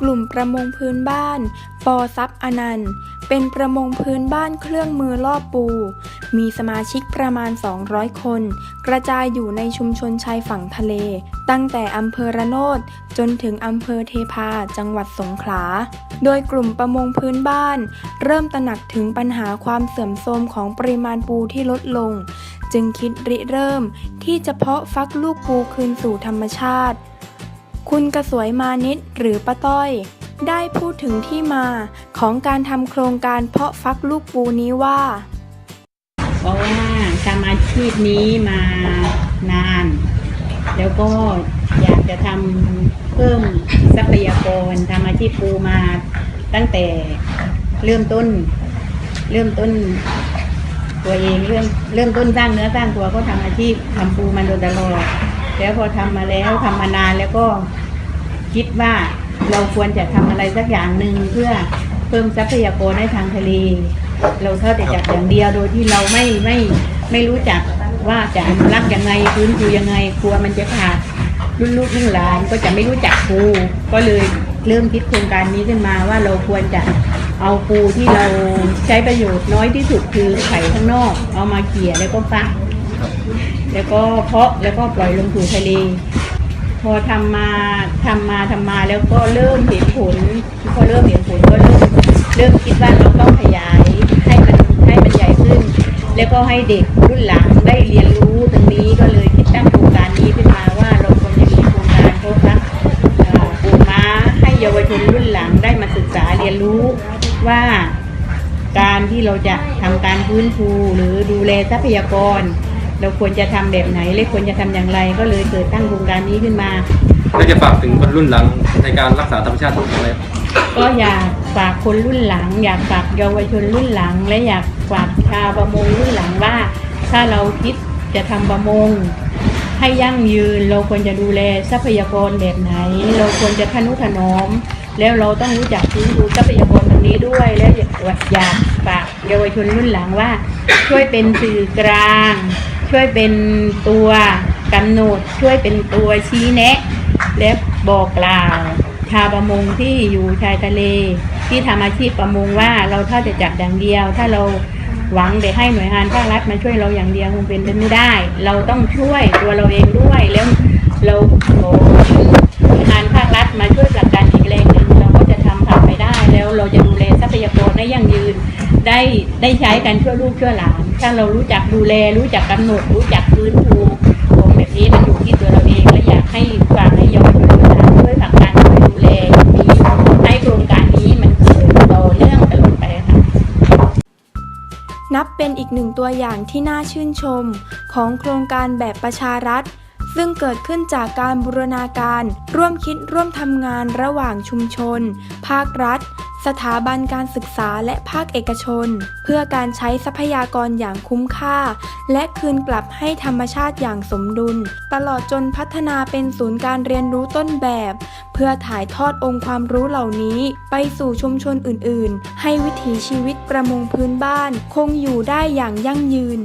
กลุ่มประมงพื้นบ้านปอทรัพย์อนันต์เป็นประมงพื้นบ้านเครื่องมือล่อปูมีสมาชิกประมาณ200คนกระจายอยู่ในชุมชนชายฝั่งทะเลตั้งแต่อำเภอระโนดจนถึงอำเภอเทพาจังหวัดสงขลาโดยกลุ่มประมงพื้นบ้านเริ่มตระหนักถึงปัญหาความเสื่อมโทรมของปริมาณปูที่ลดลงจึงคิดริเริ่มที่จะเพาะฟักลูกปูคืนสู่ธรรมชาติคุณกระสวยมานิดหรือป้าต้อยได้พูดถึงที่มาของการทำโครงการเพาะฟักลูกปูนี้ว่าเพราะว่าทำอาชีพนี้มานานแล้วก็อยากจะทำเพิ่มทรัพยากรทำอาชีพปูมาตั้งแต่เริ่มต้นตัวเองเริ่มต้นสร้างเนื้อสร้างตัวก็ทำอาชีพทำปูมาโดยตลอดแล้วพอทำมาแล้วทำมานานแล้วก็คิดว่าเราควรจะทำอะไรสักอย่างหนึ่งเพื่อเพิ่มทรัพยากรให้ทางทะเลเราเท่าแต่จับอย่างเดียวโดยที่เราไม่รู้จักว่าจะอนุรักษ์ยังไงฟื้นฟูยังไงกลัวมันจะขาดรุ่นลูกรุ่นหลานก็จะไม่รู้จักปูก็เลยเริ่มคิดโครงการนี้ขึ้นมาว่าเราควรจะเอาปูที่เราใช้ประโยชน์น้อยที่สุดคือไข่ข้างนอกเอามาเกี่ยแล้วก็ฟักแล้วก็เพาะแล้วก็ปล่อยลงสู่ทะเลพอทำมาแล้วก็เริ่มเห็นผลก็เริ่มคิดว่าเราต้องขยายให้มันใหญ่ขึ้นแล้วก็ให้เด็กรุ่นหลังได้เรียนรู้ตรงนี้ก็เลยคิดตั้งโครงการนี้ขึ้นมาว่าเราควรจะมีโครงการเพาะฟักปูม้าให้เยาวชนรุ่นหลังได้มาศึกษาเรียนรู้ว่าการที่เราจะทำการฟื้นฟูหรือดูแลทรัพยากรเราควรจะทำแบบไหนและควรจะทำอย่างไรก็เลยเกิดตั้งโครงการนี้ขึ้นมาแล้วจะฝากถึงคนรุ่นหลังในการรักษาธรรมชาติทุกอย่างเลยก็อยากฝากคนรุ่นหลังอยากฝากเยาวชนรุ่นหลังและอยากฝากชาวประมงรุ่นหลังว่าถ้าเราคิดจะทำประมงให้ยั่งยืนเราควรจะดูแลทรัพยากรแบบไหนเราควรจะทนุถนอมแล้วเราต้องรู้จักฟื้นฟูทรัพยากรตรงนี้ด้วยแล้วอยากฝากเยาวชนรุ่นหลังว่าช่วยเป็นสื่อกลางช่วยเป็นตัวกำหนดช่วยเป็นตัวชี้แนะและบอกกล่าวชาวประมงที่อยู่ชายทะเลที่ทำอาชีพประมงว่าเราถ้าจะจับอย่างเดียวถ้าเราหวังแต่ให้หน่วยงานภาครัฐมาช่วยเราอย่างเดียวคงเป็นไปไม่ได้เราต้องช่วยตัวเราเองด้วยแล้วเราขอหน่วยงานภาครัฐมาช่วยผลักดันอีกแรงหนึ่งเราก็จะทำไปได้แล้วเราจะดูแลทรัพยากรได้ยั่งยืนได้ใช้กันช่วยลูกช่วยหลานถ้าเรารู้จักดูแลรู้จักกำหนดรู้จักฟื้นฟูของแบบนี้มันอยู่ที่ตัวเราเองและอยากให้ฝากให้เยาวชนรุ่นหลังช่วยผลักดันช่วยดูแลมีให้โครงการนี้มันเกิดต่อเนื่องตลอดไปค่ะนับเป็นอีกหนึ่งตัวอย่างที่น่าชื่นชมของโครงการแบบประชารัฐซึ่งเกิดขึ้นจากการบูรณาการร่วมคิดร่วมทำงานระหว่างชุมชนภาครัฐสถาบันการศึกษาและภาคเอกชนเพื่อการใช้ทรัพยากรอย่างคุ้มค่าและคืนกลับให้ธรรมชาติอย่างสมดุลตลอดจนพัฒนาเป็นศูนย์การเรียนรู้ต้นแบบเพื่อถ่ายทอดองค์ความรู้เหล่านี้ไปสู่ชุมชนอื่นๆให้วิถีชีวิตประมงพื้นบ้านคงอยู่ได้อย่างยั่งยืน